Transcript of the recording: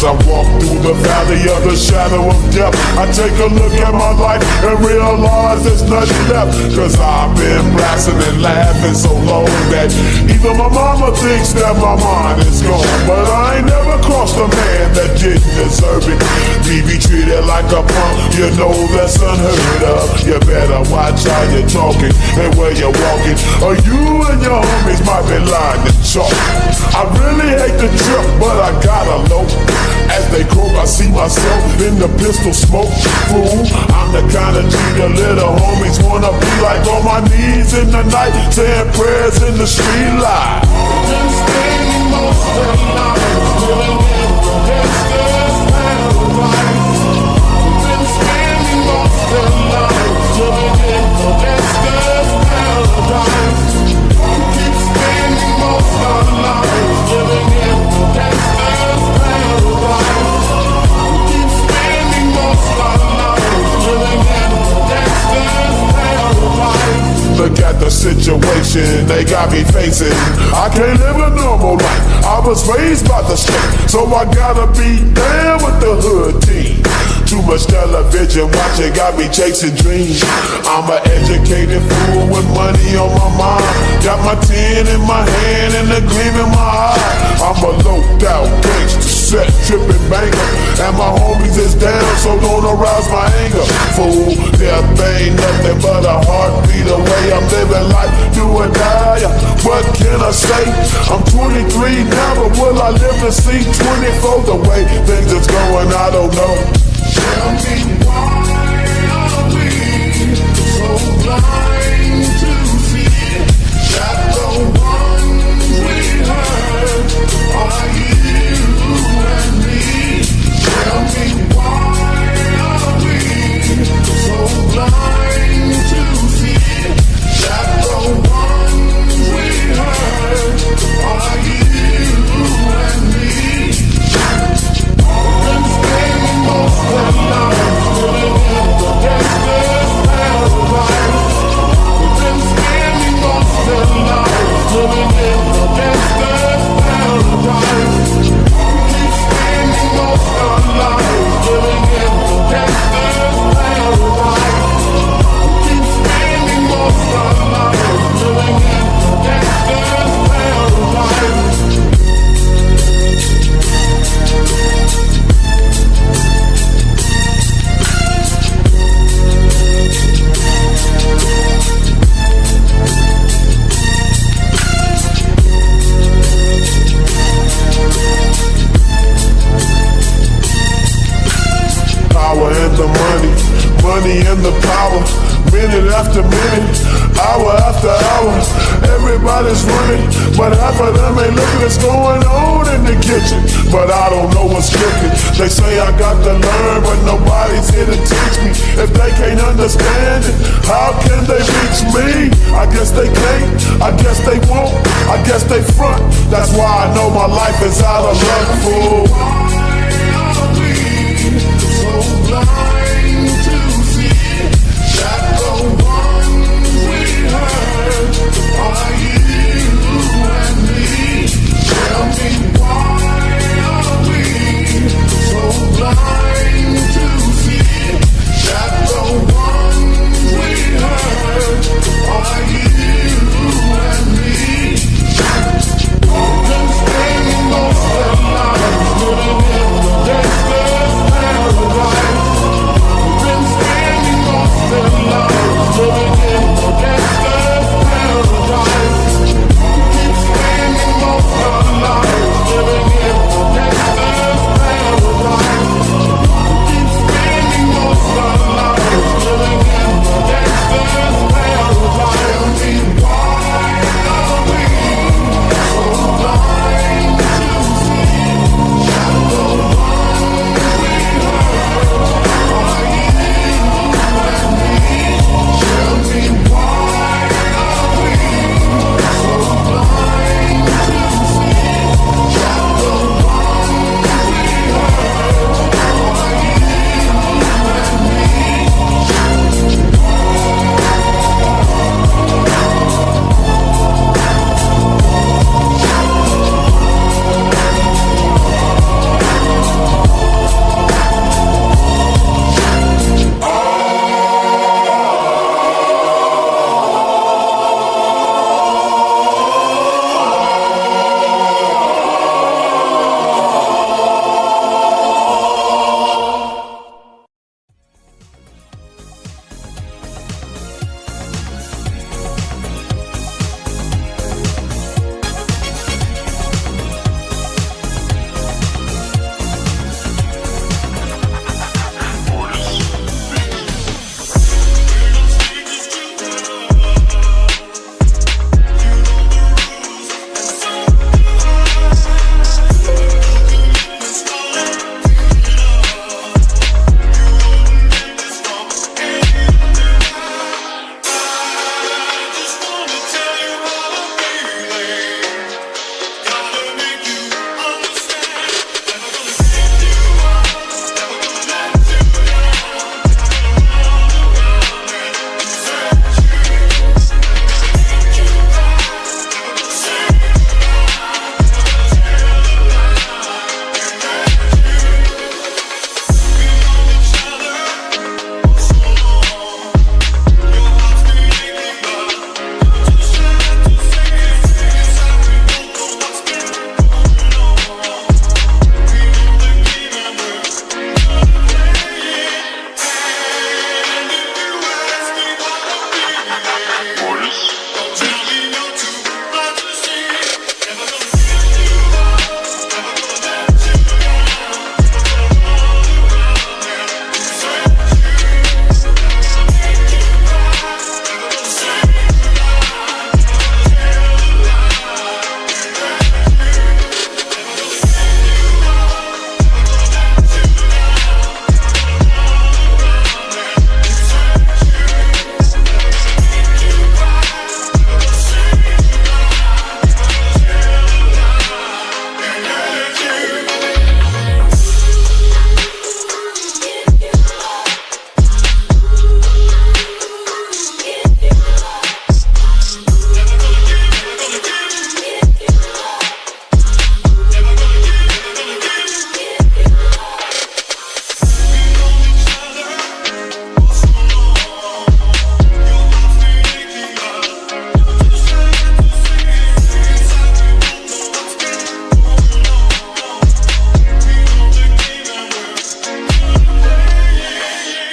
I walk through the valley of the shadow of death, I take a look at my life and realize there's nothing left. Cause I've been blasting and laughing so long that even my mama thinks that my mind is gone. But I ain't never crossed a man that didn't deserve it. Me be treated like a punk, you know that's unheard of. You better watch how you're talking and where you're walking, or you and your homies might be lying to chalk. I really hate the trip, but I gotta low. As they croak, I see myself in the pistol smoke. Fool, I'm the kind of G the little homies wanna be like, on my knees in the night, saying prayers in the street light. Been spending most of the night living in the gangster's paradise. Been spending most of the night living in the gangster's paradise. Keep spending most of the night living in the gangster's paradise. Keep spending most of the night living in the gangster's paradise. Look at the situation they got me facing. I can't live a normal life. I was raised by the state, so I gotta be down with the hood team. Too much television watching got me chasing dreams. I'm an educated fool with money on my mind. Got my tin in my hand and a gleam in my eye. I'm a low-down gangster, set tripping banker, and my homies is down, so don't arouse my anger. Fool, death ain't nothing but a heartbeat away. I'm living life, do or die. What can I say? I'm 23 now, but will I live to see 24? The way things is going, I don't know. Tell me why are we so blind to see that the ones we hurt are you and me? Tell me why are we so blind to see that the ones we hurt are you and me? Been spending most of the night living in the power, minute after minute, hour after hour. Everybody's running, but half of them ain't looking what's going on in the kitchen. But I don't know what's cooking. They say I got to learn, but nobody's here to teach me. If they can't understand it, how can they reach me? I guess they can't, I guess they won't, I guess they front. That's why I know my life is out of luck, fool. Blind to see that the ones we hurt are you and me. Tell me, why are we so blind to see that the ones we hurt are you and me? Been spending most of their lives living in the gangster's paradise. Been spending most of their lives living in the gangster's paradise. Keep spending most of our lives living in the gangster's paradise. Keep spending most of our lives living in the gangster's paradise. Tell me, why are we so blind to see that the ones we hurt are you and me? Tell me, why are we so blind to see that the ones we hurt are you and me?